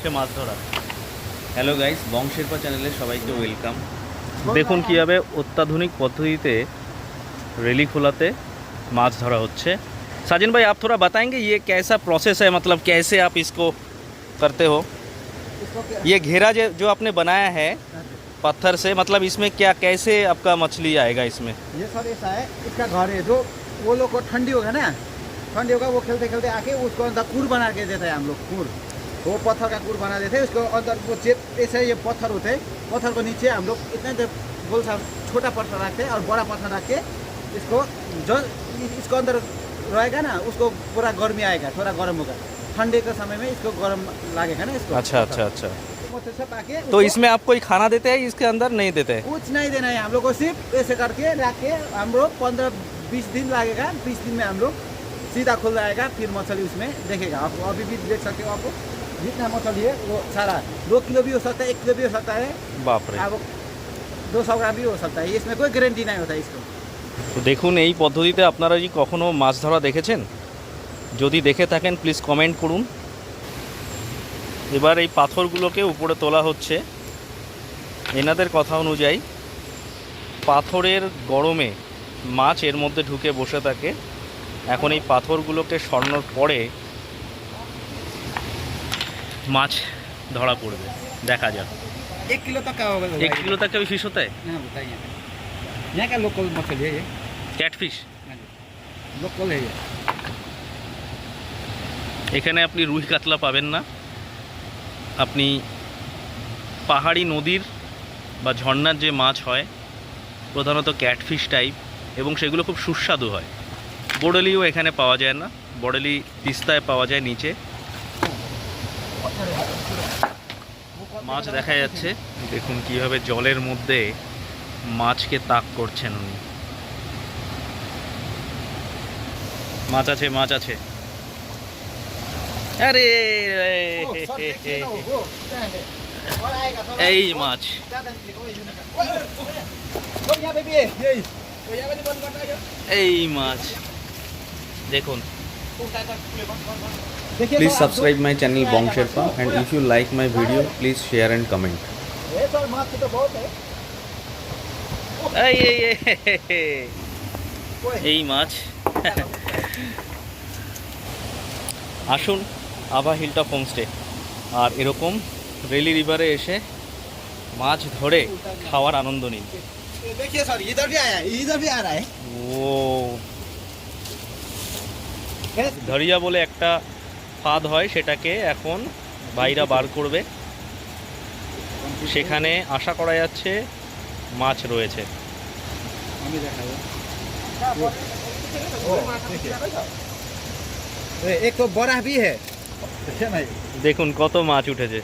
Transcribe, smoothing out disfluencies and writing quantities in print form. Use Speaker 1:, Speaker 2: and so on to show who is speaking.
Speaker 1: হচ্ছে মাছ ধরা। Hello guys, বংশেরপা চ্যানেলে সবাইকে ওয়েলকাম। দেখুন কীভাবে অত্যাধুনিক পদ্ধতিতে रेली खोलाते माछ धरा होच्छे। साजिन भाई आप थोड़ा बताएंगे ये कैसा प्रोसेस है, मतलब कैसे आप इसको करते हो? ये घेरा जो आपने बनाया है पत्थर से, मतलब इसमें क्या कैसे आपका मछली आएगा इसमें?
Speaker 2: ये सर ऐसा है, इसका घर है जो वो लोग को ठंडी होगा ना, ठंडी होगा वो खेलते खेलते आके उसको अंदर कूर बना के देते हैं हम लोग। कूर वो पत्थर का कूर बना देते हैं, उसको अंदर वो चेप ऐसे ये पत्थर होते हैं, पत्थर को नीचे हम लोग इतना गोल सा छोटा पत्थर रखते हैं और बड़ा पत्थर रख के इसको जो इसको अंदर रहेगा ना उसको पूरा गर्मी आएगा, थोड़ा गर्म होगा। ठंडे के समय में इसको गर्म लगेगा ना इसको।
Speaker 1: अच्छा अच्छा अच्छा।
Speaker 2: तो
Speaker 1: तो इसमें आप कोई खाना देते हैं, इसके अंदर नहीं देते हैं?
Speaker 2: कुछ नहीं देना है हम लोग को, सिर्फ ऐसे करके रख के हम लोग 15-20 दिन लगेगा। 20 दिन में हम लोग सीधा खुल जाएगा, फिर मछली उसमें देखेगा। आप अभी भी देख सकते हो, आपको जितना मछली है वो सारा 2 किलो भी हो सकता है, 1 किलो भी हो सकता है,
Speaker 1: बाप रे,
Speaker 2: अब 200 ग्राम भी हो सकता है। इसमें कोई गारंटी नहीं होता है इसको।
Speaker 1: তো দেখুন এই পদ্ধতিতে আপনারা কি কখনো মাছ ধরা দেখেছেন? যদি দেখে থাকেন প্লিজ কমেন্ট করুন। এবার এই পাথরগুলোকে উপরে তোলা হচ্ছে। এনাদের কথা অনুযায়ী পাথরের গরমে মাছ এর মধ্যে ঢুকে বসে থাকে। এখন এই পাথরগুলোকে সরানোর পরে মাছ ধরা পড়বে, দেখা যাক।
Speaker 2: 1 किलो तक का होगा।
Speaker 1: 1 किलो तक का भी फिश होता है?
Speaker 2: हाँ बताइए, यहाँ का लोकल मछली है ये,
Speaker 1: ক্যাটফিশ।
Speaker 2: लोकल है ये।
Speaker 1: এখানে আপনি রুই কাতলা পাবেন না, আপনি পাহাড়ি নদীর বা ঝর্ণার যে মাছ হয় প্রধানত ক্যাটফিশ টাইপ, এবং সেগুলো খুব সুস্বাদু হয়। বড়েলিও এখানে পাওয়া যায় না, বড়েলি তিস্তায় পাওয়া যায় নিচে। মাছ দেখা যাচ্ছে, দেখুন কীভাবে জলের মধ্যে মাছকে তাক করছেন উনি। মাছ আছে, মাছ আছে। আরে এই মাছ, এই মাছ দেখুন।
Speaker 3: Please subscribe my channel Bongsherpa, and if you like my video, please share and comment.
Speaker 1: এই এই এই মাছ। আসুন আভা হিলটপ হোমস্টে আর এরকম রেলি রিভারে এসে মাছ ধরে খাওয়ার আনন্দ নিন।
Speaker 2: देखिए सर, इधर भी आया है, इधर भी आ रहा है।
Speaker 1: ও ধরিয়া বলে একটা ফাঁদ হয়, সেটাকে এখন ভাইরা বার করবে। সেখানে আশা করা যাচ্ছে মাছ রয়েছে।
Speaker 2: एक तो बड़ा भी है,
Speaker 1: দেখুন কত মাছ উঠেছে।